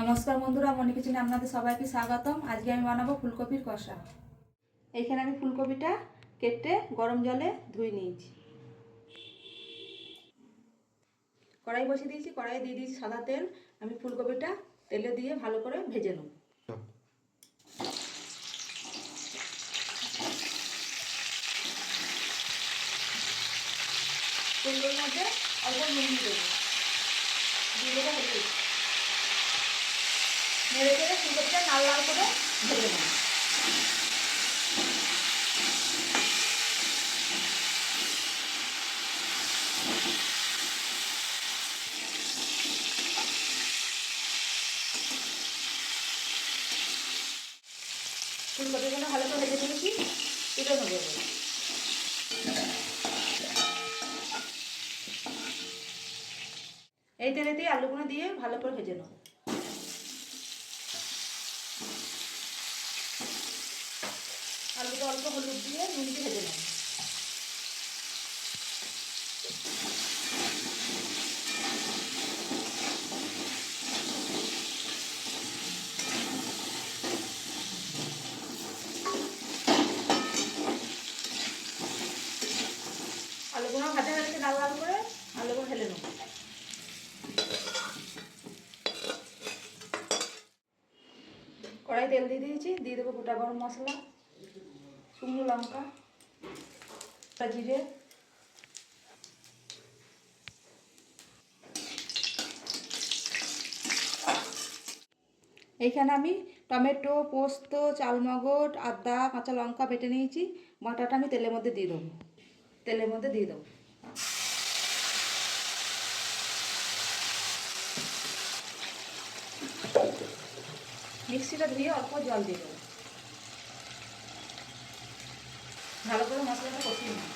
নমস্কার বন্ধুরা, মনি কিচেনে আপনাদের সবাইকে স্বাগতম। আজকে আমি বানাবো ফুলকপির কষা। এইখানে আমি ফুলকপিটা কেটে গরম জলে ধুয়ে নিয়েছি। কড়াই বসিয়ে দিয়েছি, কড়াই দিয়ে দিয়েছি সাদা তেল। আমি ফুলকপিটা তেলে দিয়ে ভালো করে ভেজে নেব। ফুলকপির মধ্যে অল্প নুন দিয়ে দেবো, দিয়ে দেবো হলুদ, নেড়ে চেড়ে ফুলকপিটা লাল লাল করে ভেজে নেব। ফুলকপিগুলো ভালো করে ভেজে নিয়েছি, তুলে নেবো। এই তেলেতেই আলুগুলো দিয়ে ভালো করে ভেজে নেব। আলুটা অল্প হলুদ দিয়ে নুন দিয়ে ভেজে নেব। আলুগুলো ভাজা হয়ে গেছে, লাল লাল করে আলুগুলো ঢেলে নেব। কড়াই তেল দিয়ে দিয়েছি, দিয়ে দেবো গোটা গরম মশলা, শুকনো লঙ্কা, জিরে, এইখানে আমি টমেটো, পোস্ত, চালমগজ, আদা, কাঁচা লঙ্কা বেটে নিয়েছি। বাটাটা আমি তেলের মধ্যে দিয়ে দেবো। মিক্সিটা ধুয়ে অল্প জল দিয়ে দেবো। ভালো করে মশলাটা কষিয়ে নেব।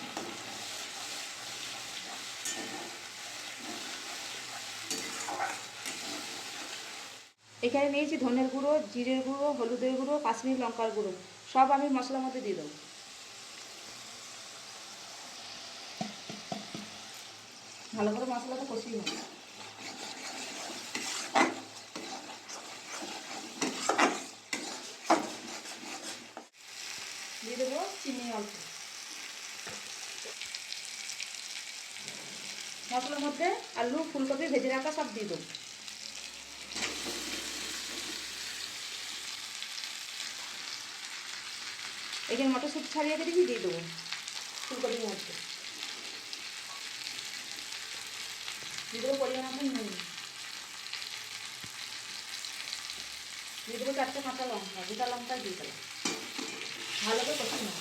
এখানে নিয়েছি ধনের গুঁড়ো, জিরের গুঁড়ো, হলুদের গুঁড়ো, কাশ্মীরি লঙ্কার গুঁড়ো, সব আমি মশলার মধ্যে দিয়ে দেবো। ভালো করে মশলাটা কষিয়ে নেব। দিয়ে দেবো চিনি অল্প। মশলার মধ্যে আলু, ফুলকপি ভেজে রাখা সব দিয়ে দেবো। এখানে মটরশুঁটি ছাড়িয়ে দিয়েছি, দিয়ে দেবো ফুলকপির মধ্যে। দিয়ে দেবো পরিমাণ মতো নুন, দিয়ে দেবো 4টে কাঁচা লঙ্কা, গোটা লঙ্কা দিয়ে দেবো। ভালো করে কষিয়ে নেব।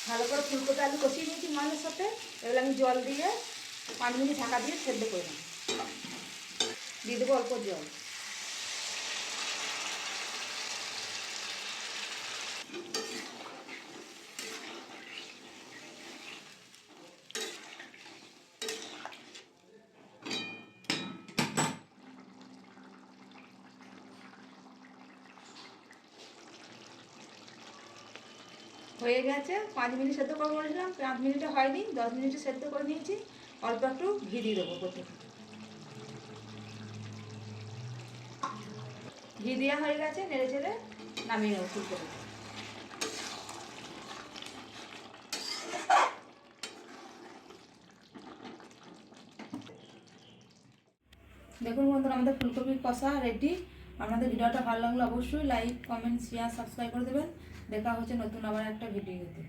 ভালো করে ফুলকপি আলু কষিয়ে নিয়েছি মাছের সাথে। এবার আমি জল দিয়ে 5 মিনিট ঢাকা দিয়ে সেদ্ধ করে নেব। দিয়ে দেবো অল্প জল। হয়ে গেছে, 5 মিনিট সেদ্ধ করে বলেছিলাম, 5 মিনিটে হয়নি, 10 মিনিটে সেদ্ধ করে নিয়েছি। অল্প একটু ঘি দিয়ে দেবো প্রথমে। ঘি দেওয়া হয়ে গেছে, নেড়ে চেড়ে নামিয়ে নেবো ফুলকপি। দেখুন বন্ধুরা, আমাদের ফুলকপির কষা রেডি। আপনাদের ভিডিওটা ভালো লাগলে অবশ্যই লাইক, কমেন্ট, শেয়ার, সাবস্ক্রাইব করে দেবেন। দেখা হচ্ছে নতুন আবার একটা ভিডিওতে।